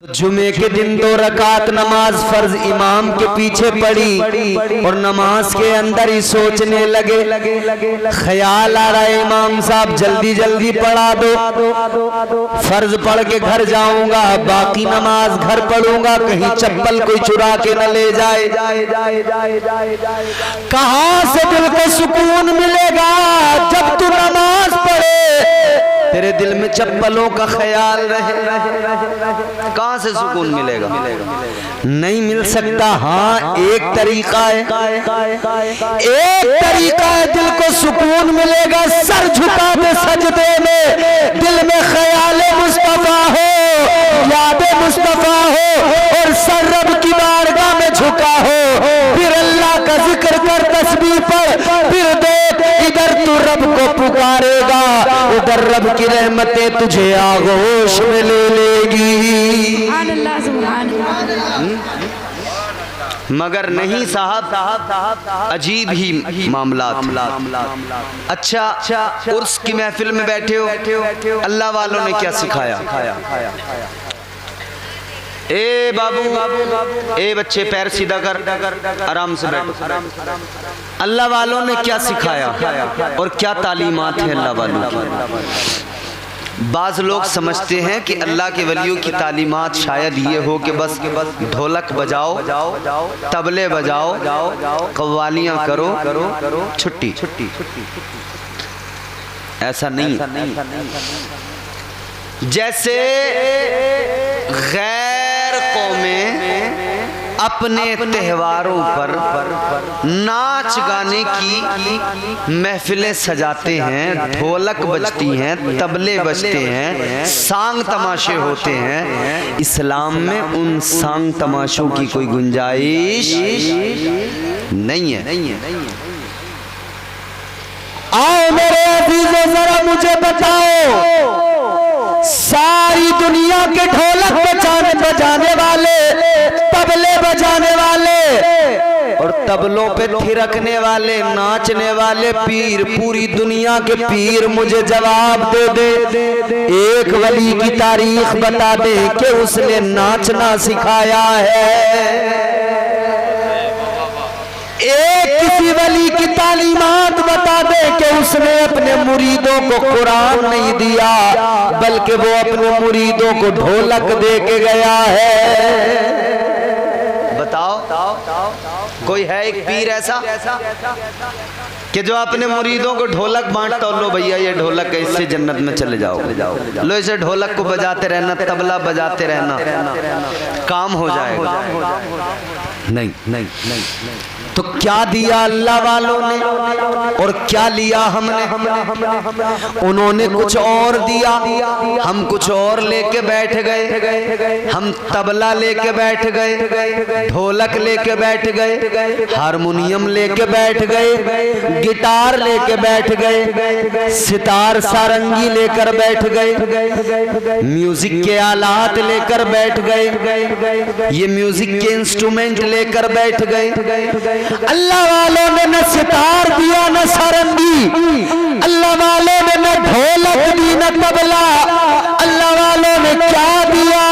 जुमे के दिन 2 रकात नमाज फर्ज इमाम के पीछे पढ़ी और नमाज के अंदर ही सोचने लगे, ख्याल आ रहा है इमाम साहब जल्दी जल्दी पढ़ा दो, फर्ज पढ़ के घर जाऊंगा, बाकी नमाज घर पढ़ूंगा, कहीं चप्पल कोई चुरा के न ले जाए। कहां से दिल को सुकून मिलेगा जब तू नमाज पढ़े, तेरे दिल में चप्पलों का ख्याल रहे, कहां से सुकून मिलेगा? नहीं मिल सकता। हाँ एक तरीका है, एक तरीका है दिल को सुकून मिलेगा, सर झुका दे सजदे में, दिल में ख्याले मुस्तफा हो, यादे मुस्तफा हो और सर रब की बारगाह में झुका हो, फिर अल्लाह का जिक्र कर, तस्बीह पढ़, फिर देख इधर तू रब को पुकारेगा, उधर रब की रहमतें तुझे आगोश में ले लेगी। मगर नहीं साहब, अजीब ही मामला। अच्छा उर्स की महफिल में बैठे हो, अल्लाह वालों ने क्या सिखाया? ए बाबू, ए बच्चे पैर सीधा कर, आराम से बैठो। अल्लाह वालों ने क्या सिखाया और क्या तालीमात है अल्लाह वालों की? बाज लोग समझते हैं कि अल्लाह के वलियों की तालीमात शायद ये हो कि बस ढोलक बजाओ, तबले बजाओ, कव्वालियाँ करो, छुट्टी। ऐसा नहीं। जैसे गैर कौमें अपने त्योहारों पर नाच गाने की महफिलें सजाते हैं, ढोलक बजती हैं, तबले बजते हैं, सांग तमाशे होते हैं, इस्लाम में उन सांग तमाशों की कोई गुंजाइश नहीं है। आओ मेरे अजीजों जरा मुझे बताओ, सारी दुनिया के ढोलक बजाने वाले, तबले बजाने वाले और तबलों पे थिरकने वाले, नाचने वाले पीर, पूरी दुनिया के पीर मुझे जवाब दे दे, एक वली की तारीख बता दे कि उसने नाचना सिखाया है। एक किसी वली की तालीमात बता दे कि उसने अपने मुरीदों को कुरान नहीं दिया, बल्कि वो अपने मुरीदों को ढोलक दे के गया है। बताओ कोई है एक पीर ऐसा कि जो अपने मुरीदों को ढोलक बांटता, लो भैया ये ढोलक है, इससे जन्नत में चले जाओ, लो इसे ढोलक को बजाते रहना, तबला बजाते रहना, काम हो जाएगा। नहीं। तो क्या दिया अल्लाह वालों ने और क्या लिया हमने? उन्होंने कुछ और दिया, हम कुछ और लेके बैठ गए। हम तबला लेके बैठ गए, ढोलक लेके बैठ गए, हारमोनियम लेके बैठ गए, गिटार लेके बैठ गए, सितार सारंगी लेकर बैठ गए, म्यूजिक के आलात लेकर बैठ गए, ये म्यूजिक के इंस्ट्रूमेंट लेकर बैठ गए। अल्लाह वालों ने न सितार दिया न सारंगी, अल्लाह वालों ने न ढोलक दी न तबला, अल्लाह वालों ने क्या दिया?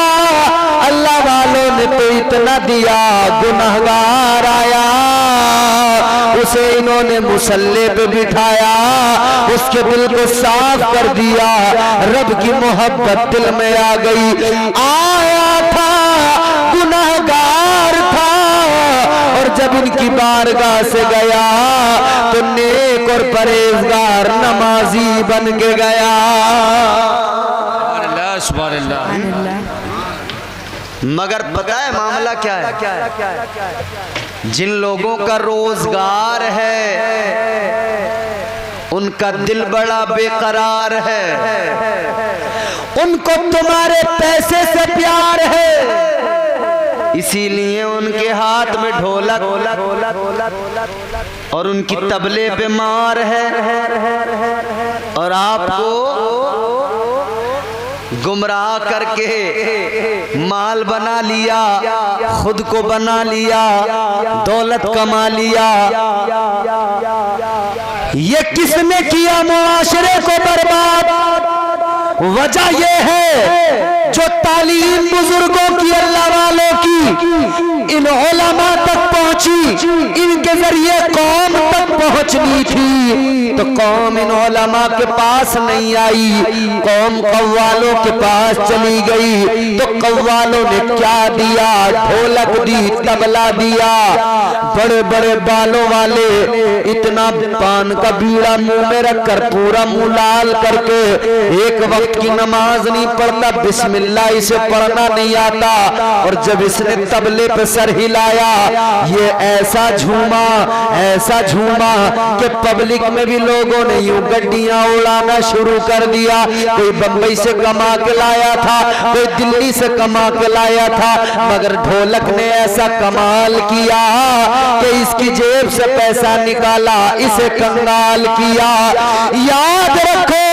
अल्लाह वालों ने तो इतना दिया, गुनहगार आया उसे इन्होंने मुसल्ले पे बिठाया, उसके दिल को साफ कर दिया, रब की मोहब्बत दिल में आ गई। आया था गुनहगार था और जब इनकी बारगाह से गया तो नेक और परहेजगार नमाजी बन के गया। मगर पता है मामला क्या है? जिन लोगों का रोजगार है उनका दिल बड़ा बेकरार है, उनको तुम्हारे पैसे से प्यार है, इसीलिए उनके हाथ में ढोलक और उनकी तबले पे मार है, और आपको गुमराह करके माल बना लिया, खुद को बना लिया, दौलत कमा लिया। ये किसने किया मुआशरे को बर्बाद? वजह यह है जो तालीम बुजुर्गों की अगर ये कौम तक पहुंचनी थी तो कौम इन उलमा के पास नहीं आई, कौम कव्वालों के पास चली गई। तो कव्वालों ने क्या दिया? ढोलक दी, तबला दिया। बड़े बड़े बालों वाले इतना पान का बीड़ा मुंह में रखकर पूरा मुंह लाल करके एक वक्त की नमाज नहीं पढ़ता, बिस्मिल्लाह इसे पढ़ना नहीं आता। और जब इसने तबले पे सर हिलाया, ये ऐसा झूमा कि पब्लिक में भी लोगों ने यूं गड्डियां उड़ाना शुरू कर दिया। कोई बंबई से कमा के लाया था, कोई दिल्ली से कमा के लाया था, मगर ढोलक ने ऐसा कमाल किया कि इसकी जेब से पैसा निकाला, इसे कंगाल किया। याद रखो,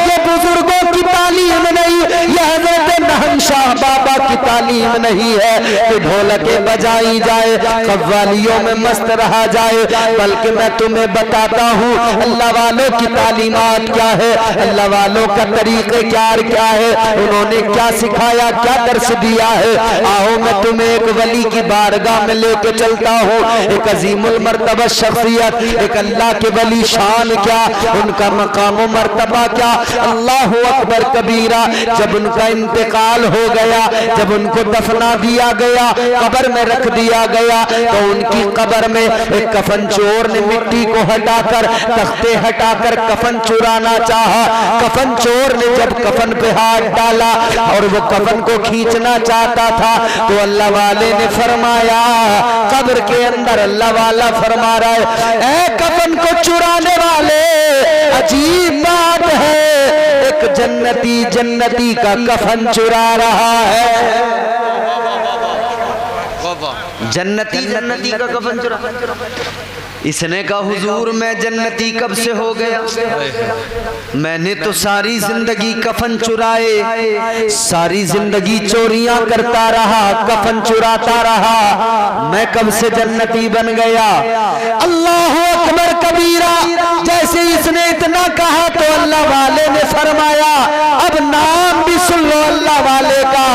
ये बुजुर्गों की तालीम नहीं, ये हजरत नहंशाह बाबा की तालीम नहीं है कि ढोलकें बजाई जाए, कव्वालियों में मस्त रहा जाए, बल्कि मैं तुम्हें बताता हूँ अल्लाह वालों की तालीमात क्या है, अल्लाह वालों का तरीक़े क्या है, उन्होंने क्या सिखाया, क्या दर्श दिया है। आओ मैं तुम्हें एक वली की बारगाह में लेके चलता हूँ, एक अजीमुल मर्तबा शख्सियत, एक अल्लाह के वली शान क्या, उनका मकाम व मर्तबा क्या। अल्लाह अकबर कबीरा। जब उनका इंतकाल हो गया, जब उनको दफना दिया गया, कब्र में रख दिया गया, तो उनकी कब्र में एक कफन चोर ने मिट्टी को हटाकर, तख्ते हटाकर कफन चुराना चाहा। कफन चोर ने जब कफन पे हाथ डाला और वो कफन को खींचना चाहता था, तो अल्लाह वाले ने फरमाया, कब्र के अंदर अल्लाह वाला फरमा रहा है, ए कफन को चुराने वाले, अजीब बात है, एक जन्नती का कफन चुरा रहा है। जन्नती का कफन चुरा। इसने कहा हुजूर मैं जन्नती कब से हो गया, मैंने तो सारी जिंदगी कफन चुराए, सारी जिंदगी चोरियां करता रहा, कफन चुराता रहा, मैं कब से जन्नती बन गया। अल्लाह अकबर कबीरा। जैसे इसने इतना कहा तो अल्लाह वाले ने फरमाया, अब नाम भी सुन लो, अल्लाह वाले का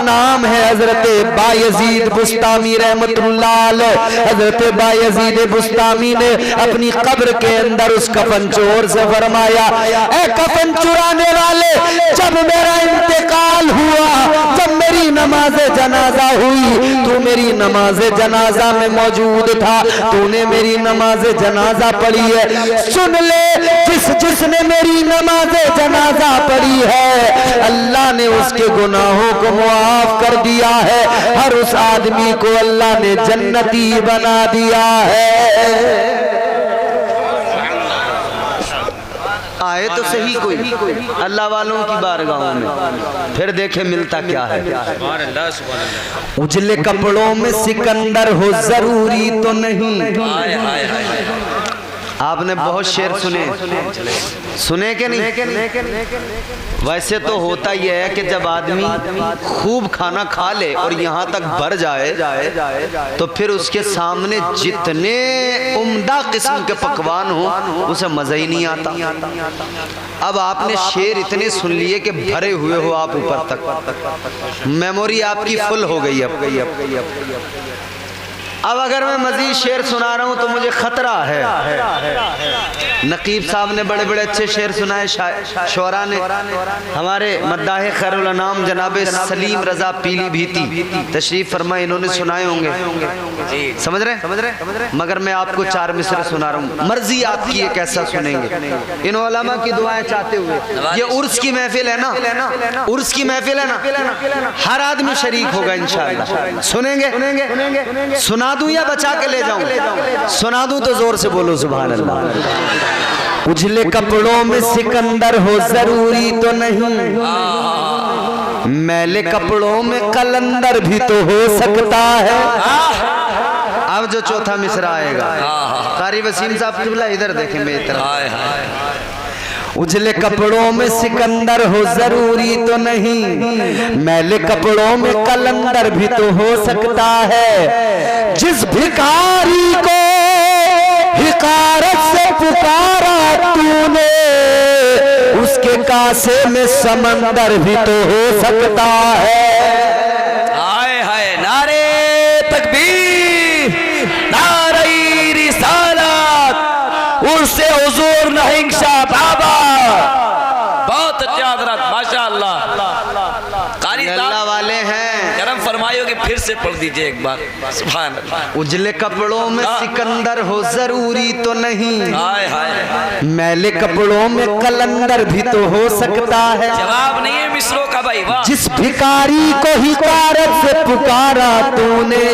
नाम है हजरत बायजीद बुस्तामी रहमतुल्लाह अलैह। हजरत बायजीद बुस्तामी ने अपनी कब्र के अंदर उस कफन चोर से फरमाया, ए कफन चुराने वाले, जब मेरा इंतकाल हुआ, जब मेरी नमाज जनाजा हुई, तू मेरी नमाज जनाजा में मौजूद था, तूने मेरी नमाज जनाजा पढ़ी है। सुन ले, जिसने मेरी नमाज जनाजा पढ़ी है, अल्लाह ने उसके गुनाहों को मुआफ कर दिया है, हर उस आदमी को अल्लाह ने जन्नती बना दिया है। आए तो सही कोई अल्लाह वालों की बारगाहों में, फिर देखे मिलता क्या है। उजले कपड़ों में सिकंदर हो जरूरी तो नहीं। आपने बहुत शेर सुने के नहीं? वैसे तो होता यह है कि जब आदमी खूब खाना खा ले और यहाँ तक भर जाए तो फिर उसके सामने जितने उम्दा किस्म के पकवान हो उसे मजा ही नहीं आता। अब आपने शेर इतने सुन लिए कि भरे हुए हो आप ऊपर तक, मेमोरी आपकी फुल हो गई। अब अगर मैं मजीद शेर सुना रहा हूं तो मुझे खतरा है। नकीब साहब ने बड़े बड़े अच्छे शेर सुनाए, शोरा ने, हमारे मद्दाहे खैरुल अनाम जनाबे सलीम रजा पीलीभीती तशरीफ फरमा, इन्होंने सुनाए होंगे, समझ रहे? मगर मैं आपको चार मिसरे सुना रहा हूँ, मर्जी आपकी है कैसा सुनेंगे। इन उलमा की दुआएं चाहते हुए, ये उर्स की महफिल है ना, उर्स की महफिल है ना, हर आदमी शरीक होगा इंशाअल्लाह। सुनेंगे? सुना दूं या बचा के ले जाऊं? सुना दूं तो जोर से बोलो सुभान अल्लाह। उजले कपड़ों में सिकंदर हो जरूरी तो नहीं, मैले कपड़ों में कलंदर भी तो हो सकता है। अब जो चौथा मिसरा आएगा, कारी वसीम साहब किबला इधर देखें मेरी तरफ। उजले कपड़ों में सिकंदर हो जरूरी तो नहीं, मैले कपड़ों में कलंदर भी तो हो सकता है। जिस भिखारी को हिकारत से पुकारा तूने, उसके कासे में समंदर भी तो हो सकता है। हाय हाय नारे तकबीर, नारे रिसालत, मुझसे हुजूर नहीम शाह बाबा। बहुत अच्छा हजरत, माशाअल्लाह। कारी अल्लाह वाले हैं, करम फरमाइयो कि फिर से पढ़ दीजिए एक बार। सुभान अल्लाह। उजले कपड़ों में सिकंदर हो जरूरी तो नहीं, हाय हाय, मैले कपड़ों में कलंदर भी तो हो सकता है। जवाब नहीं है मिसरों का भाई, वाह। जिस भिखारी को हिकारत से पुकारा तूने,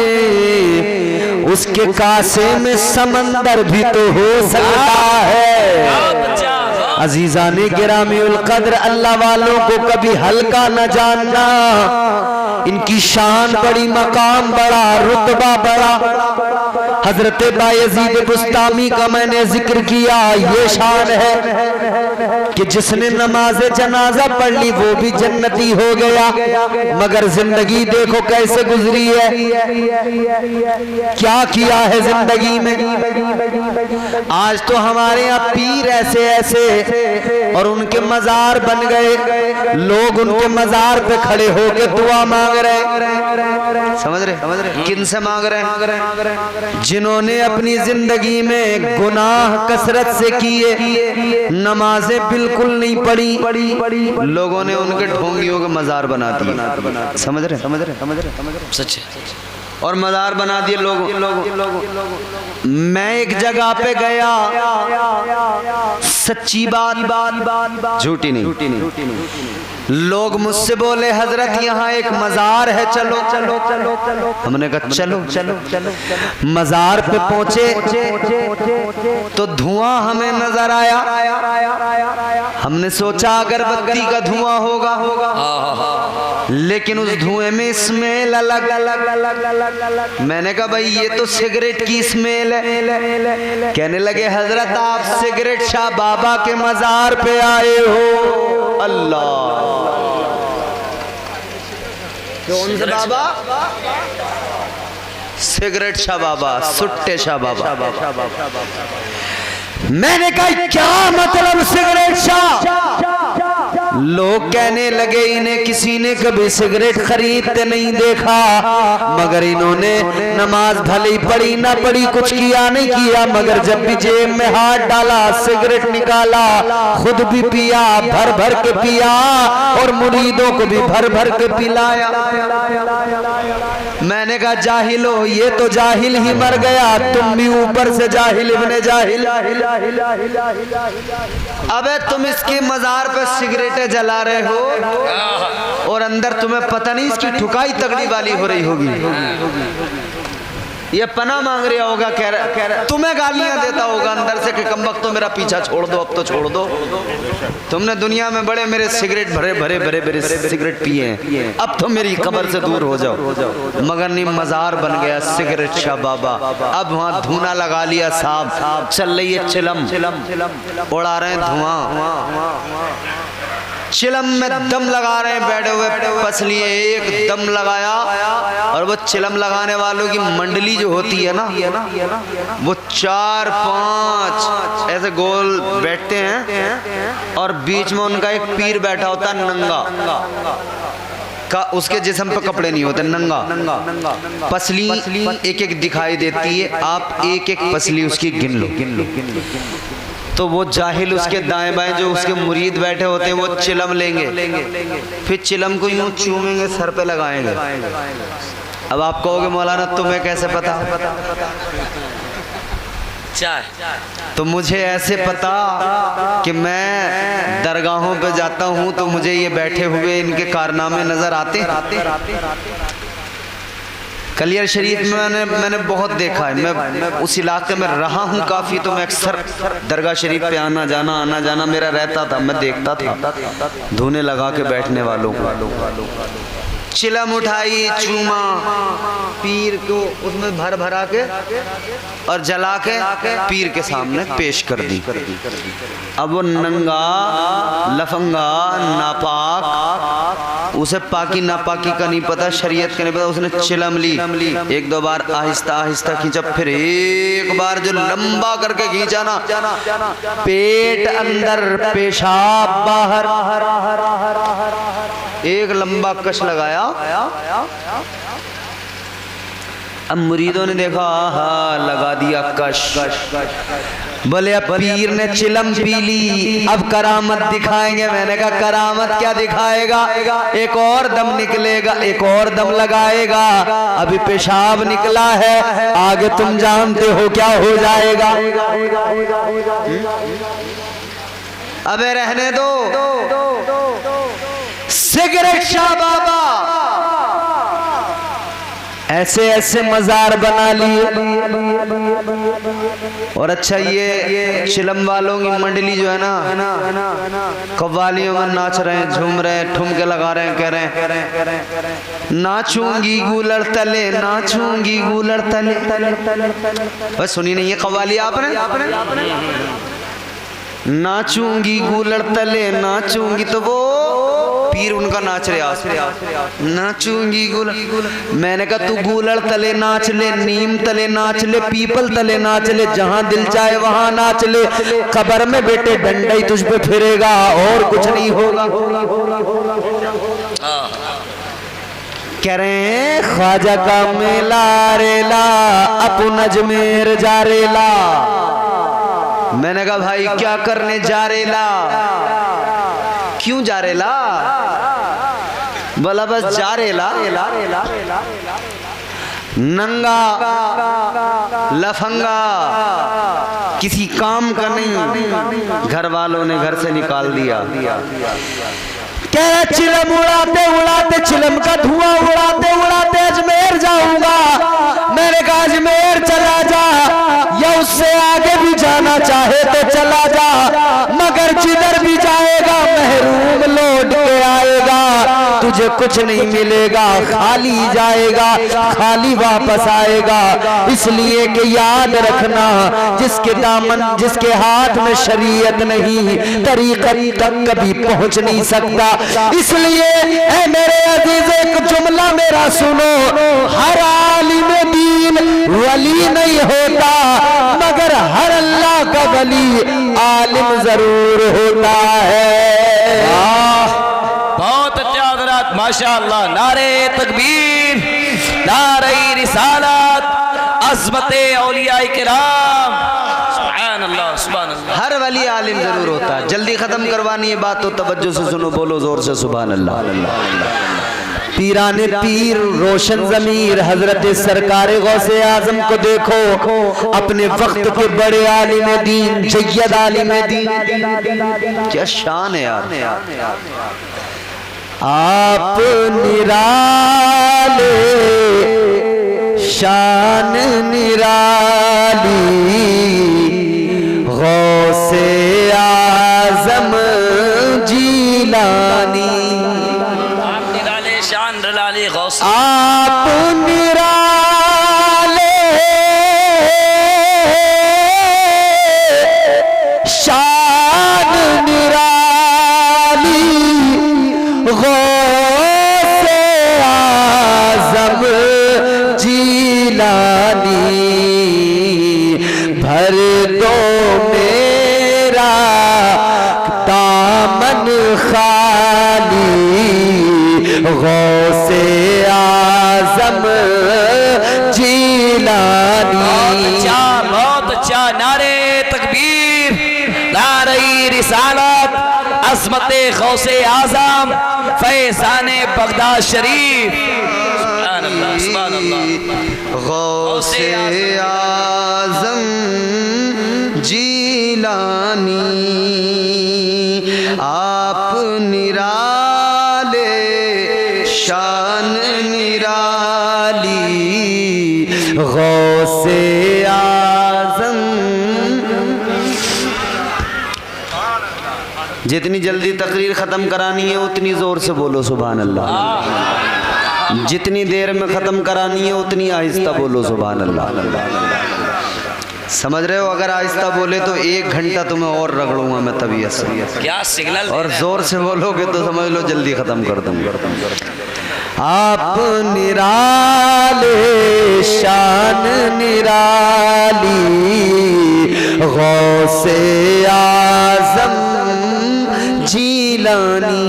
उसके कासे में समंदर भी तो हो सकता है। बहुत अच्छा, अजीजाने गिरामीउल कद्र, अल्लाह वालों को कभी हल्का न जानना। इनकी शान बड़ी, मकाम बड़ा, रुतबा बड़ा। हजरत बायजीद बुस्तामी का मैंने जिक्र किया, ये शान है कि जिसने नमाज जनाजा पढ़ ली वो भी जन्नती हो गया। मगर जिंदगी देखो कैसे गुजरी है, क्या किया है जिंदगी में। आज तो हमारे यहाँ पीर ऐसे ऐसे और उनके मजार बन गए, लोग उनके मजार पे खड़े होकर दुआ मांग रहे। समझ रहे किन से मांग रहे? जिन्होंने अपनी जिंदगी में गुनाह कसरत से किए, नमाजें बिल्कुल नहीं पढ़ी, लोगों ने उनके ढोंगियों के मजार बना दिए। समझ रहे सच है। और मजार बना दिए लोग। मैं एक जगह पे गया, सच्ची बात झूठी नहीं। लोग मुझसे बोले हजरत यहाँ एक मजार है, चलो चलो चलो चलो। हमने कहा चलो चलो चलो। मजार पे पहुंचे तो धुआं हमें नजर आया। हमने सोचा अगरबत्ती का धुआं होगा, लेकिन उस धुएं में स्मेल अलग। मैंने कहा भाई ये तो सिगरेट की स्मेल है। कहने लगे हजरत आप सिगरेट शाह बाबा के मजार पे आए हो। अल्लाह, कौन से बाबा? सिगरेट शाह बाबा, सुट्टे शाह बाबा। मैंने कहा क्या मतलब सिगरेट शाह? लोग कहने लगे इन्हें किसी ने कभी सिगरेट खरीदते नहीं देखा, मगर इन्होंने नमाज भले ही पढ़ी ना पढ़ी, कुछ किया नहीं किया, मगर जब भी जेब में हाथ डाला सिगरेट निकाला, खुद भी पिया, भर भर के पिया और मुरीदों को भी भर भर के पिलाया। मैंने कहा जाहिलो, ये तो जाहिल ही मर गया, तुम भी ऊपर से जाहिल इब्ने जाहिल। अबे तुम इसके मजार पे सिगरेटें जला रहे हो और अंदर तुम्हें पता नहीं इसकी ठुकाई तगड़ी वाली हो रही होगी। ये पना मांग रहा होगा, कह रहा तुम्हें गालियां देता होगा अंदर से कि कम वक्त तो मेरा पीछा छोड़ दो, अब तो छोड़ दो। तुमने दुनिया में बड़े मेरे सिगरेट भरे सिगरेट पिए हैं, अब तो मेरी कब्र से दूर हो जाओ। मगर नहीं, मजार बन गया सिगरेट शाह बाबा। अब वहाँ धुआं लगा लिया साहब, चल रही है चिलम, उड़ा रहे हैं धुआं। चिलम में दम लगा रहे हैं बैठे हुए पसलिए, एक दम लगाया और वो चिलम लगाने वालों की मंडली जो होती है ना, वो 4-5 ऐसे गोल बैठते हैं और बीच में उनका एक पीर बैठा होता है नंगा का, उसके जिस्म पे कपड़े नहीं होते, नंगा। पसली एक एक दिखाई देती है, आप एक एक पसली उसकी गिन लो। तो वो जाहिल उसके दाएं बाएं जो उसके मुरीद बैठे होते हैं वो चिलम लेंगे, फिर चिलम को यूं चूमेंगे, सर पे लगाएंगे। अब आप कहोगे मौलाना तुम्हें कैसे पता? तो मुझे ऐसे पता कि मैं दरगाहों पे जाता हूँ तो मुझे ये बैठे हुए इनके कारनामे नजर आते। कलियर शरीफ में मैंने बहुत देखा है, मैं उस इलाके में रहा हूँ काफ़ी, तो मैं अक्सर दरगाह शरीफ पे आना जाना मेरा रहता था। मैं देखता था धुने लगा के बैठने वालों को। चिलम उठाई, चूमा पीर को उसमें भर भरा के और जला के पीर के सामने पेश कर दी। अब वो नंगा, लफंगा, नापाक, उसे पाकी नापाकी का नहीं पता, शरीयत का नहीं पता, उसने चिलम ली, एक दो बार आहिस्ता आहिस्ता खींचा, फिर एक बार जो लंबा करके खींचा ना, पेट अंदर पेशाब बाहर, एक लंबा कश लगाया। अब मुरीदों ने देखा, आहा लगा दिया कश। बोले अब पीर ने चिलम पी ली, अब करामत दिखाएंगे। मैंने कहा करामत क्या दिखाएगा, एक और दम निकलेगा, एक और दम लगाएगा। अभी पेशाब निकला है, आगे तुम जानते हो क्या हो जाएगा। अबे रहने दो, सिगरेट शाह बाबा ऐसे ऐसे मजार बना लिए। और अच्छा ये चिलम वालों की मंडली जो है ना, कव्वालियों में नाच रहे हैं, झूम रहे हैं, ठुमके लगा रहे हैं, कह रहे हैं नाचूंगी गूलर तले, नाचूंगी गूलर तले। बस सुनी नहीं है कव्वाली आपने? नाचूंगी गूलर तले, नाचूंगी, तो वो पीर उनका नाच रहा, नाचूंगी गूलर। मैंने कहा तू गूलर तले नाच ले, नीम तले नाच ले, पीपल तले नाच ले, जहां दिल चाहे वहां नाच ले। कब्र में बेटे डंडा ही तुझ पे फिरेगा और कुछ नहीं होगा। कह रहे हैं ख्वाजा का मेला रेला, अपन अजमेर जा रेला। मैंने कहा भाई क्या करने जा रेला, क्यों जा रेला? बोला बस जा रेला। नंगा लफंगा किसी काम का नहीं, घर वालों ने घर से निकाल दिया। क्या चिलम उड़ाते उड़ाते, चिलम का धुआं उड़ाते उड़ाते अजमेर जाऊंगा। मैंने कहा अजमेर चला जा, या उससे आगे भी जाना चाहे तो चला जा, मगर जिधर भी जाएगा महरूम लौट के आएगा। तुझे कुछ नहीं मिलेगा, खाली जाएगा, खाली वापस आएगा। इसलिए कि याद रखना, जिसके दामन, जिसके हाथ में शरीयत नहीं, तरीक़त तक कभी पहुंच नहीं सकता। इसलिए ऐ मेरे अजीज एक जुमला मेरा सुनो, हर आलिम दीन वली नहीं होता, मगर हर अल्लाह का वली आलिम जरूर होता है। बहुत अच्छा हज़रात, माशाअल्लाह। नारे तकबीर, नारे रिसालत, अज़मते औलियाए किराम, सुभान अल्लाह, सुभान अल्लाह। हर वली आलिम जरूर होता है। जल्दी खत्म करवानी है बात तो तवज्जो से सुनो, बोलो जोर से सुभान अल्लाह। पीराने पीर रोशन ज़मीर हजरत सरकार गौसे आजम को देखो, अपने वक्त के बड़े आलिम दीन, जय्यद आलिम दीन, क्या शान है यार। आप निराले, शान निराली, गौसे आजम जीलानी। आप निराले, शान निराली, गौसे आज़म जीलानी। भर दो मेरा दामन खाली, गौसे आज़म जीलानी। बहुत अच्छा। नारे तकबीर, नारे रिसालत, अज़मते गौसे आज़म, फैज़ाने बगदाद शरीफ, सुभान अल्लाह, सुभान अल्लाह। गौसे आज़म जीलानी, आप निराले, शान निराली, गौसे आज़म। जितनी जल्दी तकरीर ख़त्म करानी है उतनी ज़ोर से बोलो सुभान अल्लाह। जितनी देर में ख़त्म करानी है उतनी आहिस्ता बोलो सुभान अल्लाह। समझ रहे हो? अगर आहिस्ता बोले तो 1 घंटा तुम्हें और रगड़ूंगा मैं तबीयत से। क्या सिग्नल, और जोर से बोलोगे तो समझ लो जल्दी खत्म कर दूंगा। आप निराले, शान निराली, गौसे आज़म जीलानी।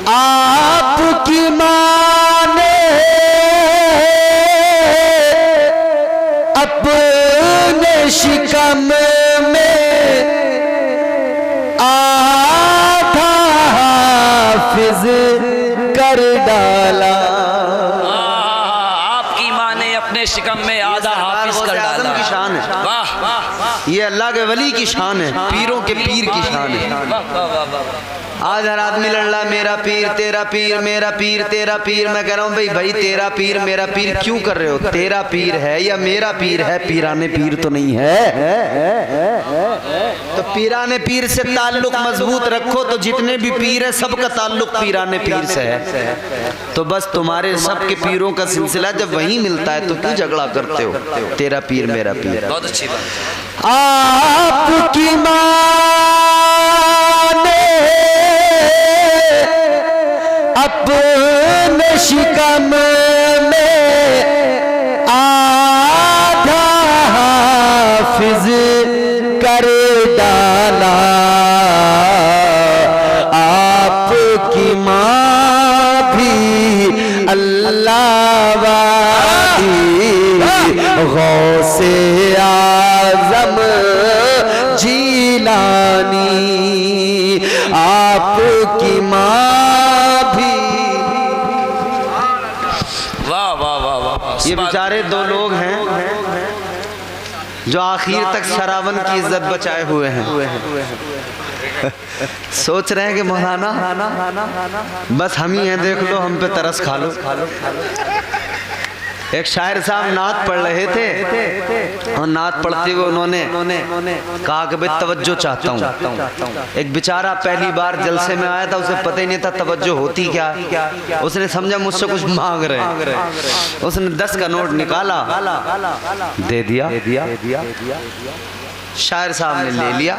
आपकी माने शिकम में आधा हाफिज कर डाला। आपकी माँ ने अपने शिकम में आधा हाफिज कर डाला। की शान है, वाह वाह वाह, ये अल्लाह के वली की शान है, पीरों के पीर की शान है। वाह वाह वाह वाह। आज हर आदमी लड़ रहा मेरा पीर तेरा पीर, मेरा पीर तेरा पीर। मैं कह रहा हूँ भाई तेरा पीर मेरा पीर क्यों कर रहे हो? तेरा पीर है या मेरा पीर है? पीराने पीर तो नहीं है। तो पीराने पीर से ताल्लुक मजबूत रखो तो जितने भी पीर है सबका ताल्लुक पीराने पीर से है। तो बस तुम्हारे सबके पीरों का सिलसिला जब वहीं मिलता है तो क्यों झगड़ा करते हो? तेरा पीर मेरा पीर। बहुत अच्छी बात। आपकी माँ ने अपने शिकम में आधा हाफिज कर डाला। आपकी माँ भी अल्लाह वाली गौसे आज़म जीलानी। आपकी माँ भी। वाह वाह वाह वाह। ये बेचारे दो लोग हैं जो आखिर तक शरावन की इज्जत बचाए हुए हैं। सोच रहे हैं कि मौलाना बस हम ही हैं, देख लो हम पे तरस खा लो। एक शायर साहब नात पढ़ रहे थे और नात पढ़ते हुए उन्होंने कहा कि भाई तवज्जो चाहता हूँ। एक बेचारा पहली बार जलसे में आया था, उसे पता ही नहीं था तवज्जो होती क्या। उसने समझा मुझसे कुछ मांग रहे हैं। उसने 10 का नोट निकाला, दे दिया। शायर साहब ने ले लिया।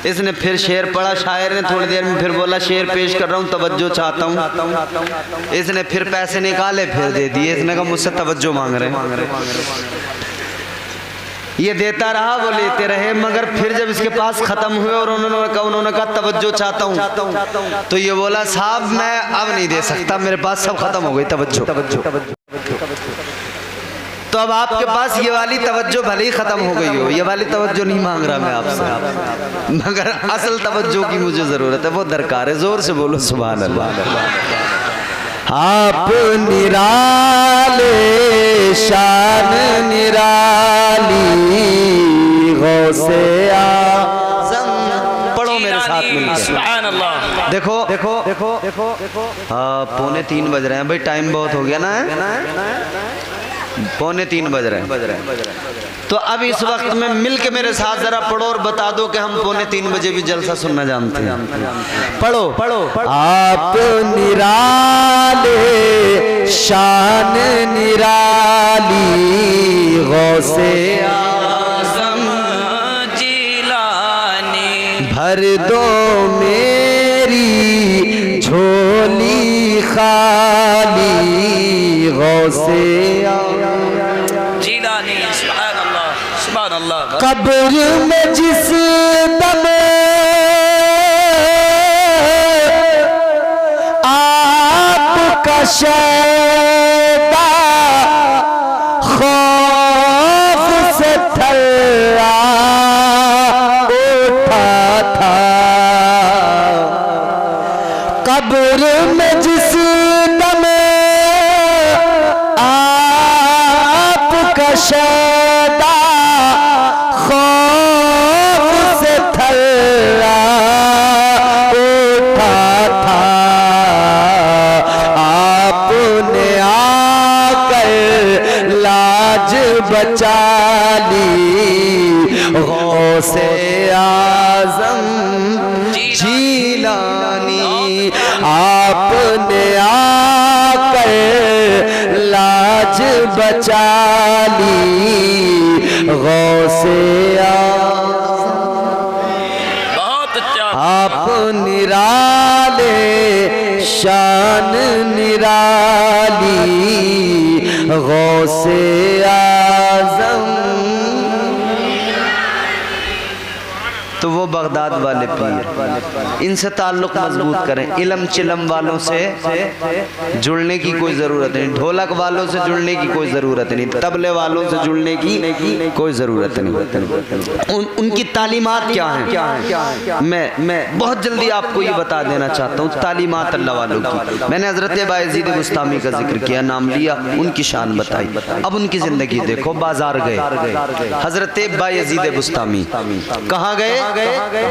इसने फिर शेर पढ़ा, शायर ने थोड़ी देर में फिर बोला शेर पेश कर रहा हूँ, तवज्जो चाहता हूँ। इसने फिर पैसे निकाले, फिर दे दिए। इसने कहा मुझसे तवज्जो मांग रहे हैं। ये देता रहा, वो लेते रहे, मगर फिर जब इसके पास खत्म हुए और उन्होंने कहा तवज्जो चाहता हूँ, तो ये बोला साहब मैं अब नहीं दे सकता, मेरे पास सब खत्म हो गई तवज्जो। तो अब आपके पास ये वाली तवज्जो भले ही खत्म हो गई हो, ये वाली तवज्जो नहीं मांग रहा मैं आपसे, मगर असल तवज्जो की मुझे जरूरत है, वो दरकार है। जोर से बोलो सुभान अल्लाह। आप निराले शान निराली गौसे आज़म। पढ़ो मेरे साथ मिलकर सुभान अल्लाह। देखो देखो देखो देखो देखो 2:45 बज रहे हैं भाई, टाइम बहुत हो गया ना है, 2:45 बज रहे हैं। तो अब इस वक्त में मिल के मेरे साथ जरा पढ़ो और बता दो कि हम 2:45 बजे भी जलसा सुनना जानते हैं। पढ़ो पढ़ो। आप निराले शान निराली गौसे आज़म जीलानी, भर दो मेरी झोली खाली गौसे जीलानी। सुभान अल्लाह सुभान अल्लाह। कब्र में जिस दम आपका शैदा खौफ से थर्रा उठा था। कब्र में जिस दम आपका शैदा खौफ से थर्रा उठा था। आपने आकर लाज बचा ली गौसे आज़म जीलानी। आपने आकर लाज बचा ली गौसे आज़म। बहुत अच्छा। आप निराले शान निराली गौसे आज़म। तो वो बगदाद वाले पीर, इनसे ताल्लुक मजबूत करें। इलम चिलम वालों से जुड़ने की कोई ज़रूरत नहीं, ढोलक वालों से जुड़ने की कोई ज़रूरत नहीं, तबले वालों से जुड़ने की कोई ज़रूरत नहीं। उनकी तालीमात क्या है, मैं बहुत जल्दी आपको ये बता देना चाहता हूँ। तालीमात अल्लाह वालों की, मैंने हज़रत बायज़ीद बुस्तामी का जिक्र किया, नाम लिया, उनकी शान बताई। अब उनकी ज़िंदगी देखो। बाजार गए हज़रत बायज़ीद बुस्तामी, कहाँ गए?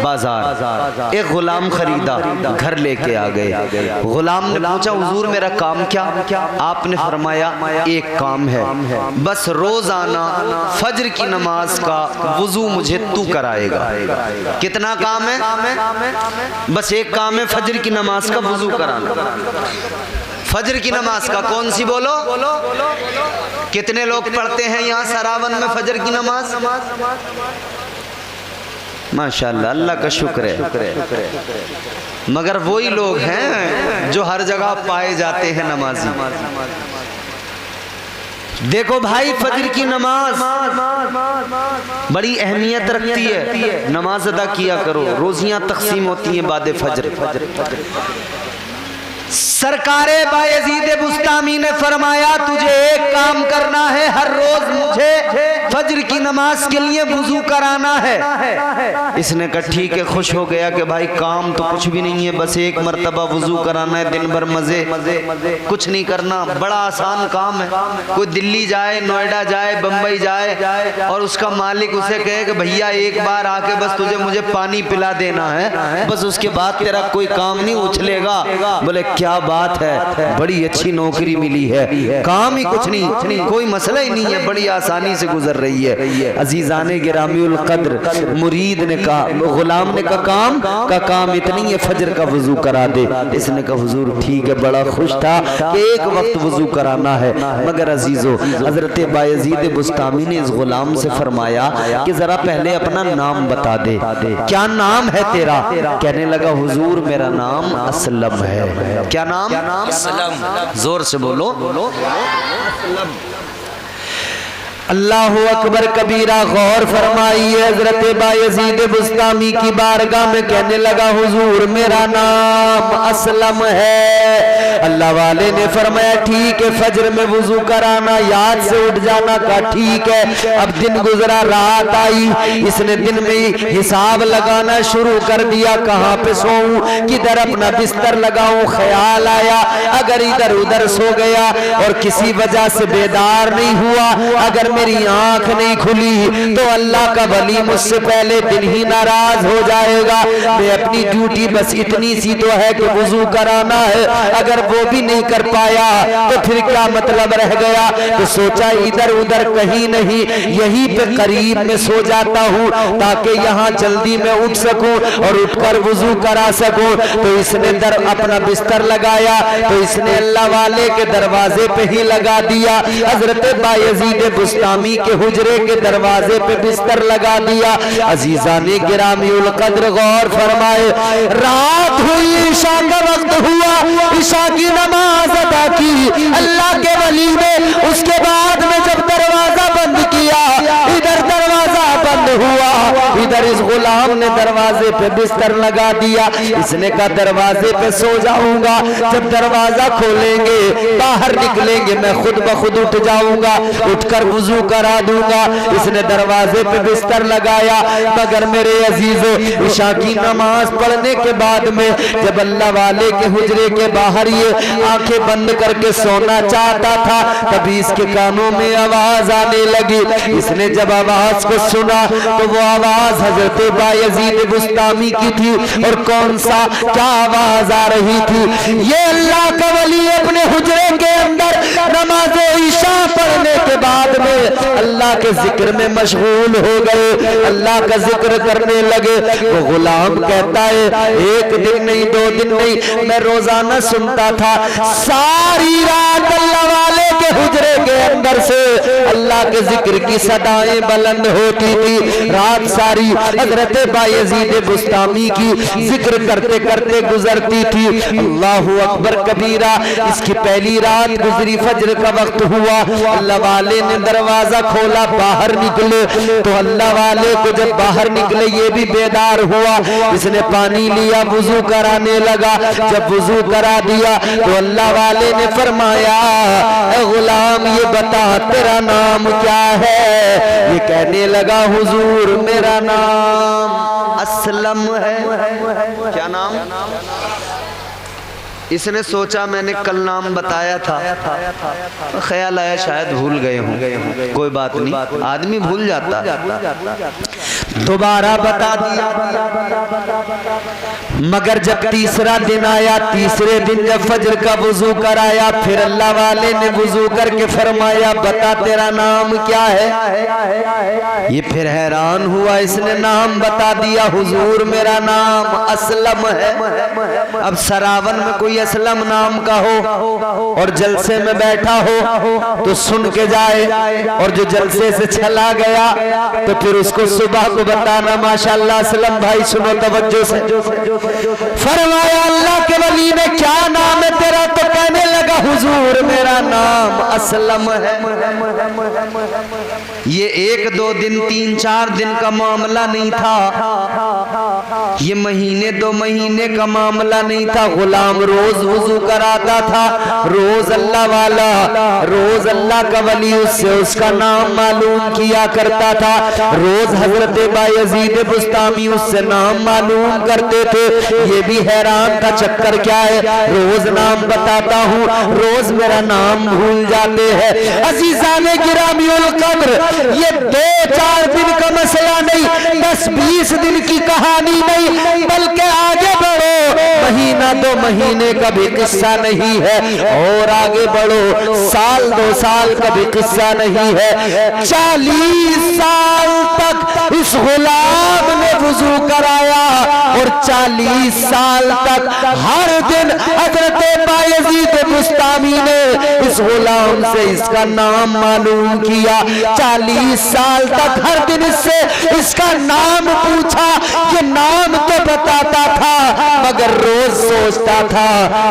बाजार। एक गुलाम खरीदा, घर लेके आ गए। गुलाम ने पूछा हुजूर मेरा काम क्या? आपने फरमाया एक काम है, बस रोजाना फजर की नमाज का वुजू मुझे तू कराएगा। कितना काम है? बस एक काम है, फजर की नमाज का वुजू कराना। फजर की नमाज का कौन सी बोलो? कितने लोग पढ़ते हैं यहाँ सरावन में फजर की नमाज? माशाअल्लाह, अल्लाह का शुक्र है। मगर वही लोग हैं जो हर जगह पाए जाते हैं नमाजी। देखो भाई, फजर की नमाज बड़ी अहमियत रखती है, नमाज अदा किया करो। रोजियां तकसीम होती हैं बाद फजर। सरकारे बायज़ीद बुस्तामी ने फरमाया तुझे एक काम करना है, हर रोज मुझे फजर की नमाज के लिए वुजू कराना है। इसने कहा ठीक है, खुश हो गया कि भाई काम तो कुछ भी नहीं है, बस एक मर्तबा वुजू कराना है, दिन भर मजे, कुछ नहीं करना, बड़ा आसान काम है। कोई दिल्ली जाए, नोएडा जाए, बम्बई जाए और उसका मालिक उसे कहे कि भैया एक बार आके बस तुझे मुझे पानी पिला देना है, बस उसके बाद तेरा कोई काम नहीं उछलेगा। बोले क्या बात है, बड़ी अच्छी नौकरी मिली है, काम ही कुछ नहीं, कोई मसला ही नहीं है, बड़ी आसानी से गुजर रही है। अजीजाने गिरामीउल कद्र, मुरीद ने कहा, गुलाम ने कहा काम इतनी है, फजर का वुजू करा दे। इसने कहा हुजूर ठीक है, बड़ा खुश था कि एक वक्त वुजू कराना है। मगर अजीजों, हजरत बायज़ीद बुस्तामी ने इस गुलाम से फरमाया कि जरा पहले अपना नाम बता दे, क्या नाम है तेरा? कहने लगा हुजूर मेरा नाम असलम है। क्या नाम? असलम। जोर से बोलो। अल्लाह अकबर कबीरा। गौर फरमाइए, हजरत बायज़ीद बुस्तामी की बारगाह में कहने लगा हुजूर मेरा नाम असलम है। अल्लाह वाले ने फरमाया ठीक है, फजर में वुजू कराना, याद से उठ जाना का ठीक है। अब दिन गुजरा, रात आई, इसने दिन में ही हिसाब लगाना शुरू कर दिया, कहाँ पे सोऊं, किधर अपना बिस्तर लगाऊं। ख्याल आया अगर इधर उधर सो गया और किसी वजह से बेदार नहीं हुआ, अगर मेरी आंख नहीं खुली तो अल्लाह का वली मुझसे पहले दिन ही नाराज हो जाएगा। मैं अपनी ड्यूटी बस इतनी सी तो है कि वुजू कराना है, अगर वो भी नहीं कर पाया तो फिर क्या मतलब रह गया। तो सोचा इधर उधर कहीं नहीं, यहीं पे करीब में सो जाता हूँ ताकि यहाँ जल्दी में उठ सकूं और उठकर वुजू करा सकूं। तो इसने अपना बिस्तर लगाया, तो इसने अल्लाह वाले के दरवाजे पे ही लगा दिया। हजरत बायज़ीद बुस्तामी के हुजरे के दरवाजे पे बिस्तर लगा दिया। अजीजाने गिरामीउल कद्र, गौर फरमाए, रात हुई, ईशा का वक्त हुआ, ईशा की नमाज अदा की अल्लाह के वली ने। उसके बाद में जब दरवाजा बंद किया, इधर दरवाजा बंद हुआ, इधर इस गुलाम ने दरवाजे पे बिस्तर लगा दिया। इसने कहा दरवाजे पे सो जाऊंगा, जब दरवाजा खोलेंगे बाहर निकलेंगे मैं खुद ब खुद उठ जाऊंगा, उठकर वुजू करा दूंगा। इसने दरवाजे पे बिस्तर लगाया। मगर मेरे अजीजों, ईशा की नमाज पढ़ने के बाद में जब अल्लाह वाले के हुजरे के बाहर ये आंखें बंद करके सोना चाहता था, तभी इसके कानों में आवाज आने लगी। इसने जब आवाज को सुना तो वो आवाज हजरत बायज़ीद बुस्तामी की थी। और कौन सा क्या आवाज आ रही थी? ये अल्लाह का वली अपने हुजरे के अंदर नमाज ईशा पढ़ने के बाद में अल्लाह के जिक्र में मशगूल हो गए, अल्लाह का जिक्र करने लगे। वो गुलाम कहता है एक दिन नहीं, दो दिन नहीं, मैं रोजाना सुनता था, सारी रात अल्लाह वाले के हुजरे के अंदर से अल्लाह अल्लाह के जिक्र की सदाएं बुलंद होती थी। रात सारी हजरत बायजीद बुस्तामी की जिक्र करते करते गुजरती थी। अल्लाहु अकबर कबीरा। इसकी पहली रात गुजरी, फजर का वक्त हुआ, अल्लाह वाले ने दरवाजा खोला, बाहर निकले। तो अल्लाह वाले को जब बाहर निकले ये भी बेदार हुआ, इसने पानी लिया, वुजू कराने लगा। जब वुजू करा दिया तो अल्लाह वाले ने फरमाया, ए गुलाम ये बता तेरा नाम क्या है? ये कहने लगा, हुजूर मेरा नाम असलम है। क्या नाम? इसने सोचा मैंने कल नाम बताया था, ख्याल आया शायद भूल गए हूँ। कोई बात नहीं, आदमी भूल जाता। दोबारा बता दिया। मगर जब तीसरा दिन आया, तीसरे दिन जब फजर का वुजू कराया, फिर अल्लाह वाले ने वुजू करके फरमाया, बता तेरा नाम क्या है? ये फिर हैरान हुआ, इसने नाम बता दिया, हुजूर मेरा नाम असलम है। अब सरावन में कोई असलम नाम का हो और जलसे में बैठा हो तो सुन के जाए, और जो जलसे से चला गया तो फिर उसको सुबह को बताना। माशाअल्लाह असलम भाई सुनो तवज्जो से। फरमाया अल्लाह के वली ने, क्या नाम है तेरा? तो कहने लगा, हुजूर मेरा नाम असलम है। ये 1 2 दिन 3 4 दिन का मामला नहीं था, ये महीने 2 महीने का मामला नहीं था। गुलाम रोज वुजू कराता था, रोज अल्लाह वाला, रोज अल्लाह का वली उससे उसका नाम मालूम किया करता था। रोज हजरत बायजीद बुस्तामी उससे नाम मालूम करते थे। ये भी हैरान था, चक्कर क्या है? रोज नाम बताता हूँ, रोज मेरा नाम भूल जाते हैं। अजीज़ाने गिरामीउल कद्र, ये 2-4 दिन का मसला नहीं, 10-20 दिन की कहानी नहीं, बल्कि आगे बढ़ो, महीना 2 महीने का भी किस्सा नहीं है, और आगे बढ़ो, साल 2 साल का भी किस्सा नहीं है। 40 साल तक इस गुलाम ने वुजू कराया, और 40 साल तक हर दिन हजरत बायजीद बुस्तामी ने इस गुलाम से इसका नाम मालूम किया। 40 साल तक हर दिन इससे इसका नाम पूछा। ये नाम तो बताता था, मगर रोज सोचता था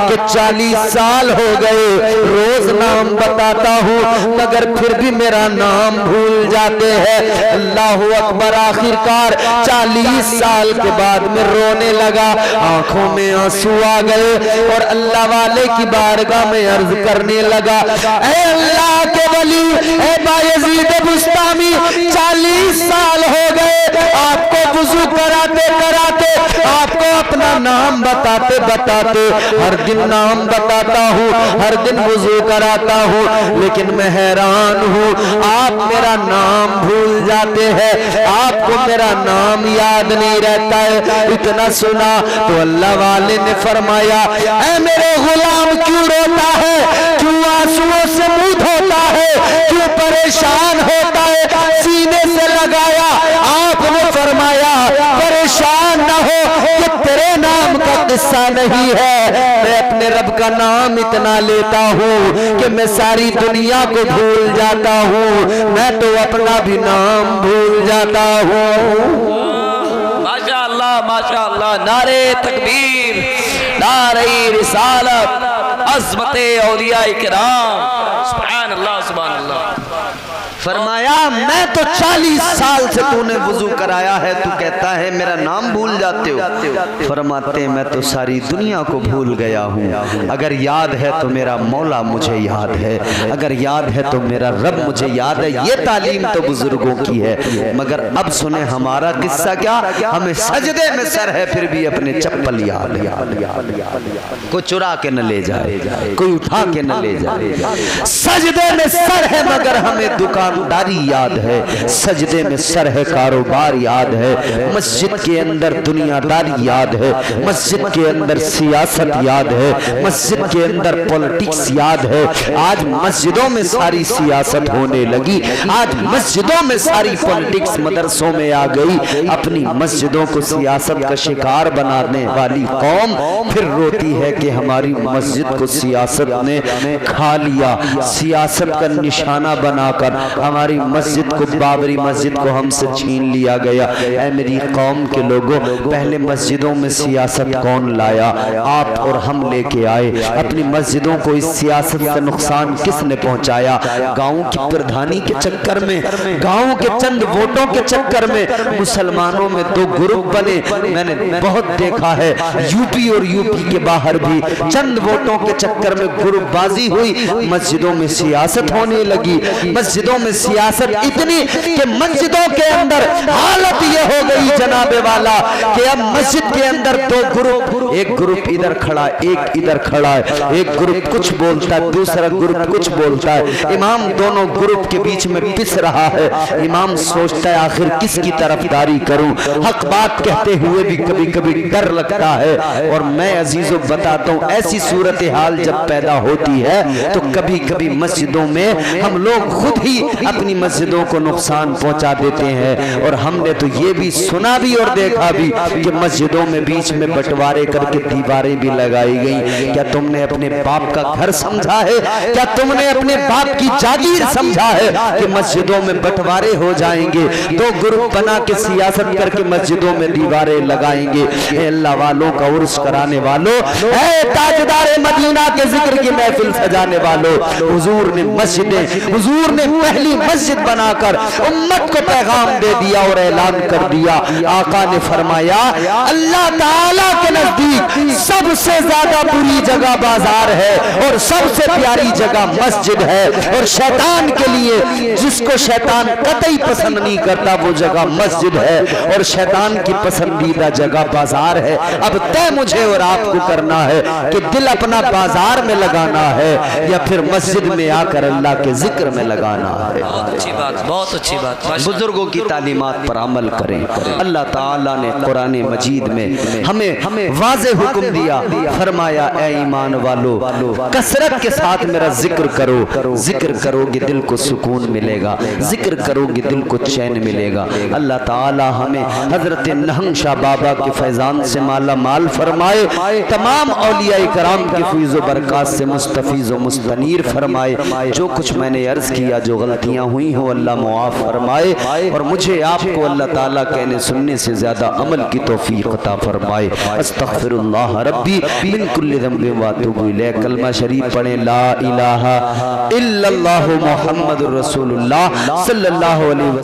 कि 40 साल हो गए, रोज नाम बताता हूँ, मगर फिर भी मेरा नाम भूल जाते हैं। अल्लाहु अकबर। आखिरकार 40 साल के बाद में रोने लगा, आंखों में आंसू आ गए, और अल्लाह वाले की बारगाह में अर्ज करने लगा, ऐ अल्लाह के वली, ऐ बायजीद बुस्तामी, 40 साल हो गए आपको वुजू कराते कराते, आपको अपना नाम बताते बताते, हर दिन नाम बताता हूँ, हर दिन वुजू कराता हूँ, लेकिन मैं हैरान हूँ, आप मेरा नाम भूल जाते हैं, आपको मेरा नाम याद नहीं रहता है। इतना सुना तो अल्लाह वाले ने फरमाया, ऐ मेरे गुलाम क्यों रोता है, क्यों आंसुओं से मुंह धोता है, क्यों परेशान होता है? सीने से लगाया, आपने फरमाया परेशान न हो, ये तेरे नाम का किस्सा नहीं है, मैं अपने रब का नाम इतना लेता हूँ कि मैं सारी दुनिया को भूल जाता हूँ, मैं तो अपना भी नाम भूल जाता हूँ। माशाअल्लाह माशाअल्लाह, नारे तकबीर, नारे रिसालत, अज़मते औलिया इकराम, सुभान अल्लाह सुभान अल्लाह। फरमाया मैं तो 40 साल से तूने वुजू कराया है, तू कहता है मेरा नाम भूल जाते हो। फरमाते मैं तो सारी दुनिया को भूल गया हूँ, अगर याद है तो मेरा मौला मुझे याद है, अगर याद है तो मेरा रब मुझे याद है। ये तालीम तो बुजुर्गों की है, मगर अब सुने हमारा किस्सा क्या, हमें सजदे में सर है फिर भी अपने चप्पल याद, कोई चुरा के न ले जाए, कोई उठा के न ले जाए। सजदे में सर है मगर हमें दुकानदारी याद है, सजदे में सर है कारोबार याद है, मस्जिद के अंदर दुनियादारी याद है, मस्जिद के अंदर सियासत याद है, मस्जिद के अंदर पॉलिटिक्स याद है। आज मस्जिदों में सारी सियासत होने लगी, आज मस्जिदों में सारी पॉलिटिक्स मदरसों में आ गई। अपनी मस्जिदों को सियासत का शिकार बनाने वाली कौम फिर रोती है कि हमारी मस्जिद को सियासत ने खा लिया, सियासत का निशाना बनाकर हमारी मस्जिद को, बाबरी मस्जिद को हमसे छीन लिया गया। ऐ मेरी कौम के लोगों, पहले मस्जिदों में सियासत कौन लाया? आप और हम लेके आए। अपनी मस्जिदों को इस सियासत से नुकसान किसने पहुंचाया? गाँव की प्रधानी के चक्कर में, गाँव के चंद वोटों के चक्कर में मुसलमानों में दो ग्रुप बने। मैंने बहुत देखा है, यूपी और यूपी के बाहर भी चंद वोटों के चक्कर में ग्रुपबाजी हुई, मस्जिदों में सियासत होने लगी। मस्जिदों में सियासत इतनी कि मस्जिदों के अंदर हालत ये हो गई जनाबे वाला कि अब मस्जिद के अंदर दो ग्रुप, एक ग्रुप इधर खड़ा, एक इधर खड़ा है, एक ग्रुप कुछ बोलता है, दूसरा ग्रुप कुछ बोलता है। इमाम दोनों ग्रुप के बीच में पिस रहा है। इमाम सोचता है आखिर किसकी तरफदारी करूं? हक बात कहते हुए भी कभी कभी डर लगता है। और मैं अजीजों बताता हूं, ऐसी सूरत हाल जब पैदा होती है तो कभी कभी मस्जिदों में हम लोग खुद ही अपनी मस्जिदों को नुकसान पहुंचा देते हैं। और हमने तो ये भी सुना भी और देखा भी कि मस्जिदों में बीच में बंटवारे करके दीवारें भी लगाई गई। क्या तुमने अपने बाप का घर समझा है? क्या तुमने अपने बाप की जागीर समझा है कि मस्जिदों में बंटवारे हो जाएंगे? दो ग्रुप बना के सियासत करके मस्जिदों में दीवारें लगाएंगे। अल्लाह वालों का उर्स कराने वालों, ताजदार मदीना के जिक्र की महफिल सजाने वालों, हुजूर ने मस्जिदें, हुजूर ने पहली मस्जिद बनाकर उम्मत को पैगाम दे दिया और ऐलान कर दिया। आका ने फरमाया अल्लाह ताला के नजदीक सबसे ज्यादा बुरी जगह बाजार है और सबसे प्यारी जगह मस्जिद है। और शैतान के लिए, जिसको शैतान कतई पसंद नहीं करता, वो जगह मस्जिद है और शैतान की पसंदीदा जगह बाजार है। अब तय मुझे और आपको करना है कि दिल अपना बाजार में लगाना है या फिर मस्जिद में आकर अल्लाह के जिक्र में लगाना है। बहुत अच्छी बात, बहुत अच्छी बात। बुजुर्गों की तालीमात पर अमल करें। अल्लाह ताला ने कुरान मजीद में हमें वाज़े हुक्म दिया, फरमाया ऐ ईमान वालों, कसरत के साथ मेरा जिक्र करो। जिक्र करोगे दिल को सुकून मिलेगा, जिक्र करोगे दिल को चैन मिलेगा। अल्लाह ताला हमें हजरत नहंग शाह बाबा के फैजान से माला माल फरमाए, तमाम औलिया कराम की फैज़ व बरक़ात से मुस्तफ़ीज़ व मुस्तनीर फरमाए। जो कुछ मैंने अर्ज किया, जो गलतियां हुई हो अल्लाह मुआफ़ फरमाए और मुझे आपको अल्लाह ताला कहने सुनने से ज्यादा अमल की तौफीक अता फरमाए। अस्तग़फिरुल्लाह रब्बी मिन कुल्लि ज़ंबिन व अतूबु इलैह। कलमा शरीफ पढ़े, ला इलाहा इल्लल्लाहु मुहम्मदुर रसूलुल्लाह सल्लल्लाहु अलैहि